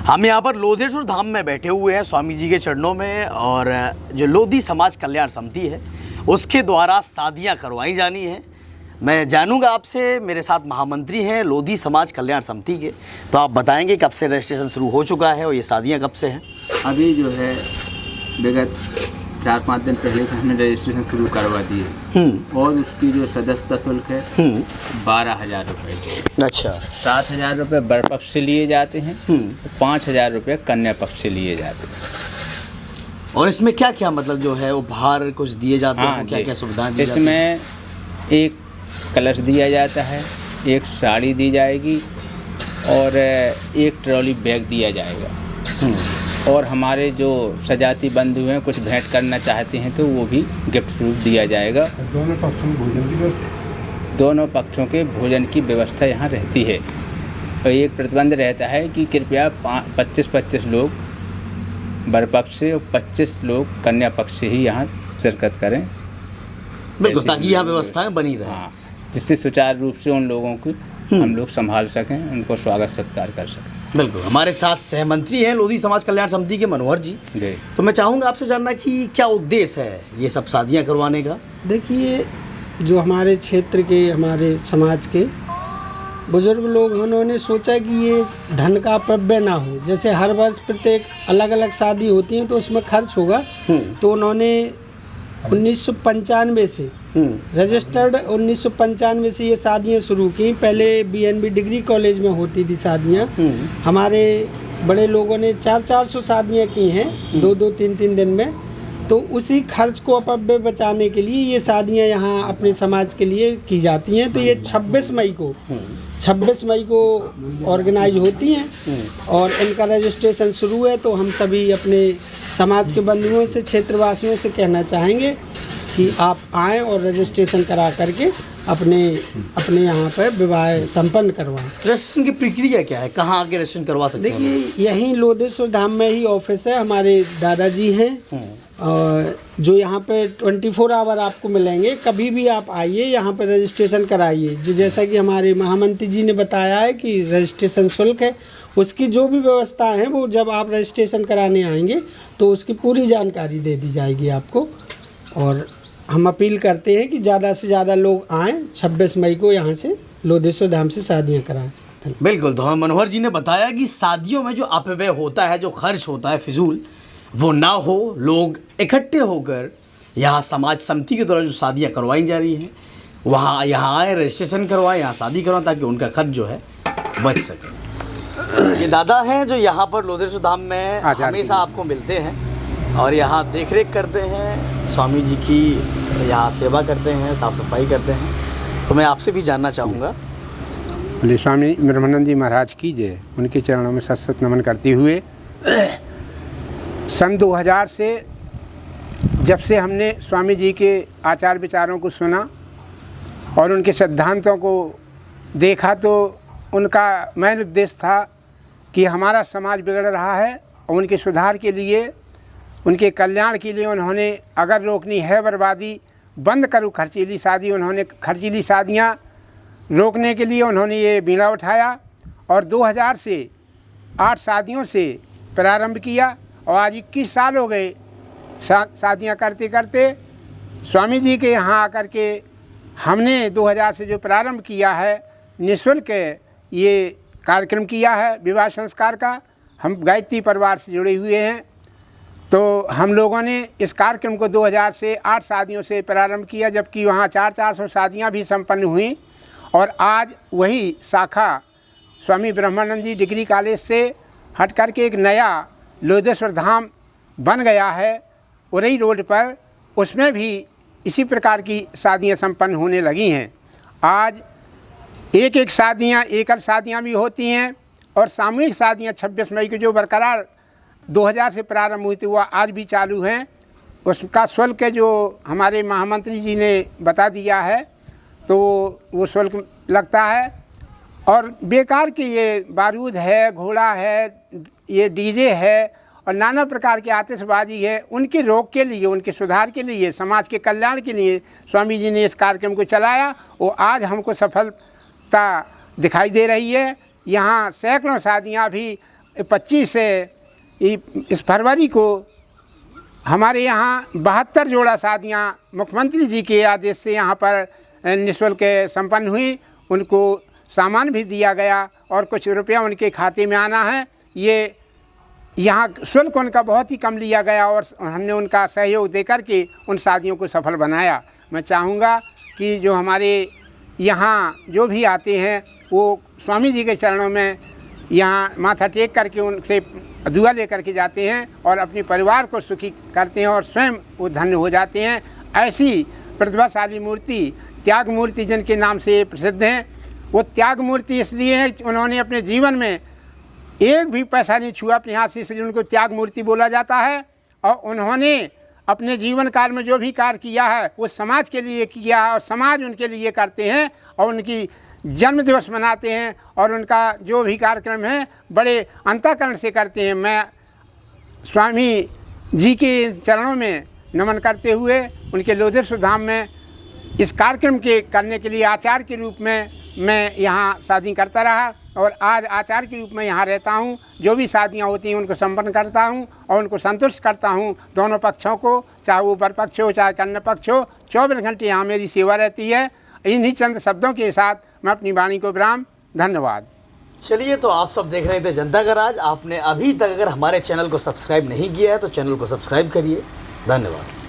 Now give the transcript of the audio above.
हम यहाँ पर लोधेश्वर धाम में बैठे हुए हैं स्वामी जी के चरणों में, और जो लोधी समाज कल्याण समिति है उसके द्वारा शादियाँ करवाई जानी है। मैं जानूंगा आपसे, मेरे साथ महामंत्री हैं लोधी समाज कल्याण समिति के, तो आप बताएंगे कब से रजिस्ट्रेशन शुरू हो चुका है और ये शादियाँ कब से हैं? अभी जो है विगत 4-5 दिन पहले से हमने रजिस्ट्रेशन शुरू करवा दी है और उसकी जो सदस्यता शुल्क है 12,000 रुपये। अच्छा। 7,000 रुपये वर पक्ष से लिए जाते हैं, 5,000 रुपये कन्या पक्ष से लिए जाते हैं। और इसमें क्या क्या मतलब जो है उपहार कुछ दिए जाते हैं, क्या क्या सुविधाएं दी जाती हैं? इसमें एक कलश दिया जाता है, एक साड़ी दी जाएगी और एक ट्रॉली बैग दिया जाएगा। और हमारे जो सजाती बंधु हैं कुछ भेंट करना चाहते हैं तो वो भी गिफ्ट स्वरूप दिया जाएगा। दोनों पक्षों के भोजन की व्यवस्था यहाँ रहती है। और एक प्रतिबंध रहता है कि कृपया 25-25 लोग वर पक्ष से और 25 लोग कन्या पक्ष से ही यहाँ शिरकत करें, बिल्कुल, ताकि यहाँ व्यवस्थाएं बनी रहे। हाँ, जिससे सुचारू रूप से उन लोगों को हम लोग संभाल सकें, उनको स्वागत सत्कार कर सकें। बिल्कुल। हमारे साथ सहमंत्री हैं लोधी समाज कल्याण समिति के मनोहर जी। तो मैं चाहूँगा आपसे जानना कि क्या उद्देश्य है ये सब शादियाँ करवाने का? देखिए, जो हमारे क्षेत्र के, हमारे समाज के बुजुर्ग लोग, उन्होंने सोचा कि ये धन का अपव्यय ना हो। जैसे हर वर्ष प्रत्येक अलग अलग शादी होती है तो उसमें खर्च होगा, तो उन्होंने 1995 से रजिस्टर्ड 1995 से ये शादियाँ शुरू की। पहले BNB डिग्री कॉलेज में होती थी शादियाँ। हमारे बड़े लोगों ने 400 शादियाँ की हैं 2-2, 3-3 दिन में। तो उसी खर्च को अपव्यय बचाने के लिए ये शादियाँ यहाँ अपने समाज के लिए की जाती हैं। तो ये 26 मई को ऑर्गेनाइज होती हैं और इनका रजिस्ट्रेशन शुरू है। तो हम सभी अपने समाज के बंधुओं से, क्षेत्रवासियों से कहना चाहेंगे कि आप आएँ और रजिस्ट्रेशन करा करके अपने यहाँ पर विवाह संपन्न करवाएं। रजिस्ट्रेशन की प्रक्रिया क्या है, कहाँ आके रजिस्ट्रेशन करवा सकते हैं? देखिए, यहीं लोधेश्वर धाम में ही ऑफिस है। हमारे दादाजी हैं और जो यहाँ पे 24 आवर आपको मिलेंगे। कभी भी आप आइए, यहाँ पे रजिस्ट्रेशन कराइए। जो जैसा कि हमारे महामंत्री जी ने बताया है कि रजिस्ट्रेशन शुल्क है, उसकी जो भी व्यवस्था है वो जब आप रजिस्ट्रेशन कराने आएंगे तो उसकी पूरी जानकारी दे दी जाएगी आपको। और हम अपील करते हैं कि ज़्यादा से ज़्यादा लोग आएँ, 26 मई को यहाँ से लोधेश्वर धाम से शादियाँ कराएँ। बिल्कुल। तो हमें मनोहर जी ने बताया कि शादियों में जो अपव्यय होता है, जो खर्च होता है फिजूल, वो ना हो। लोग इकट्ठे होकर यहाँ समाज समिति के द्वारा जो शादियाँ करवाई जा रही हैं वहाँ यहाँ आए, रजिस्ट्रेशन करवाएं, यहाँ शादी करवाएं, ताकि उनका खर्च जो है बच सके। ये दादा हैं जो यहाँ पर लोधेश्वर धाम में हमेशा आपको मिलते हैं और यहाँ देख रेख करते हैं, स्वामी जी की यहाँ सेवा करते हैं, साफ़ सफाई करते हैं। तो मैं आपसे भी जानना चाहूँगा। बोले स्वामी ब्रह्मानंद जी महाराज की जय। उनके चरणों में सत नमन करते हुए सन 2000 से जब से हमने स्वामी जी के आचार विचारों को सुना और उनके सिद्धांतों को देखा, तो उनका मेन उद्देश्य था कि हमारा समाज बिगड़ रहा है और उनके सुधार के लिए, उनके कल्याण के लिए उन्होंने अगर रोकनी है बर्बादी, बंद करो खर्चीली शादी। उन्होंने खर्चीली शादियाँ रोकने के लिए उन्होंने ये बीड़ा उठाया और 2000 से 8 शादियों से प्रारंभ किया और आज 21 साल हो गए शादियाँ करते करते। स्वामी जी के यहाँ आकर के हमने 2000 से जो प्रारंभ किया है, निःशुल्क ये कार्यक्रम किया है विवाह संस्कार का। हम गायत्री परिवार से जुड़े हुए हैं, तो हम लोगों ने इस कार्यक्रम को 2000 से 8 शादियों से प्रारंभ किया, जबकि वहाँ 400 शादियाँ भी संपन्न हुई। और आज वही शाखा स्वामी ब्रह्मानंद जी डिग्री कॉलेज से हट करके एक नया लोधेश्वर धाम बन गया है उरई रोड पर, उसमें भी इसी प्रकार की शादियाँ संपन्न होने लगी हैं। आज एक शादियाँ, एकल शादियाँ भी होती हैं और सामूहिक शादियाँ 26 मई को जो बरकरार 2000 से प्रारंभ हुई थी वो आज भी चालू हैं। उसका शुल्क जो हमारे महामंत्री जी ने बता दिया है, तो वो शुल्क लगता है। और बेकार के ये बारूद है, घोड़ा है, ये डीजे है और नाना प्रकार की आतिशबाजी है, उनकी रोक के लिए, उनके सुधार के लिए, समाज के कल्याण के लिए स्वामी जी ने इस कार्यक्रम को चलाया। वो आज हमको सफलता दिखाई दे रही है। यहाँ सैकड़ों शादियाँ भी 25 इस फरवरी को हमारे यहाँ 72 जोड़ा शादियाँ मुख्यमंत्री जी के आदेश से यहाँ पर निःशुल्क संपन्न हुई। उनको सामान भी दिया गया और कुछ रुपया उनके खाते में आना है। ये यहाँ शुल्क उनका बहुत ही कम लिया गया और हमने उनका सहयोग देकर के उन शादियों को सफल बनाया। मैं चाहूँगा कि जो हमारे यहाँ जो भी आते हैं वो स्वामी जी के चरणों में यहाँ माथा टेक करके उनसे दुआ लेकर के जाते हैं और अपने परिवार को सुखी करते हैं और स्वयं वो धन्य हो जाते हैं। ऐसी प्रतिभाशाली मूर्ति त्याग मूर्ति जिनके नाम से प्रसिद्ध हैं, वो त्याग मूर्ति इसलिए है उन्होंने अपने जीवन में एक भी पैसा नहीं छुआ अपने हाथ से, इसलिए उनको त्याग मूर्ति बोला जाता है। और उन्होंने अपने जीवन काल में जो भी कार्य किया है वो समाज के लिए किया है और समाज उनके लिए करते हैं और उनकी जन्म दिवस मनाते हैं और उनका जो भी कार्यक्रम है बड़े अंतःकरण से करते हैं। मैं स्वामी जी के चरणों में नमन करते हुए उनके लोधर सुधाम में इस कार्यक्रम के करने के लिए आचार्य के रूप में मैं यहाँ शादी करता रहा और आज आचार्य के रूप में यहाँ रहता हूँ। जो भी शादियाँ होती हैं उनको संपन्न करता हूँ और उनको संतुष्ट करता हूँ, दोनों पक्षों को, चाहे वो वर पक्ष हो चाहे कन्या पक्ष हो। 24 घंटे यहाँ मेरी सेवा रहती है। इन्हीं चंद शब्दों के साथ मैं अपनी वाणी को विराम। धन्यवाद। चलिए, तो आप सब देख रहे थे जनता का राज। आपने अभी तक अगर हमारे चैनल को सब्सक्राइब नहीं किया है तो चैनल को सब्सक्राइब करिए। धन्यवाद।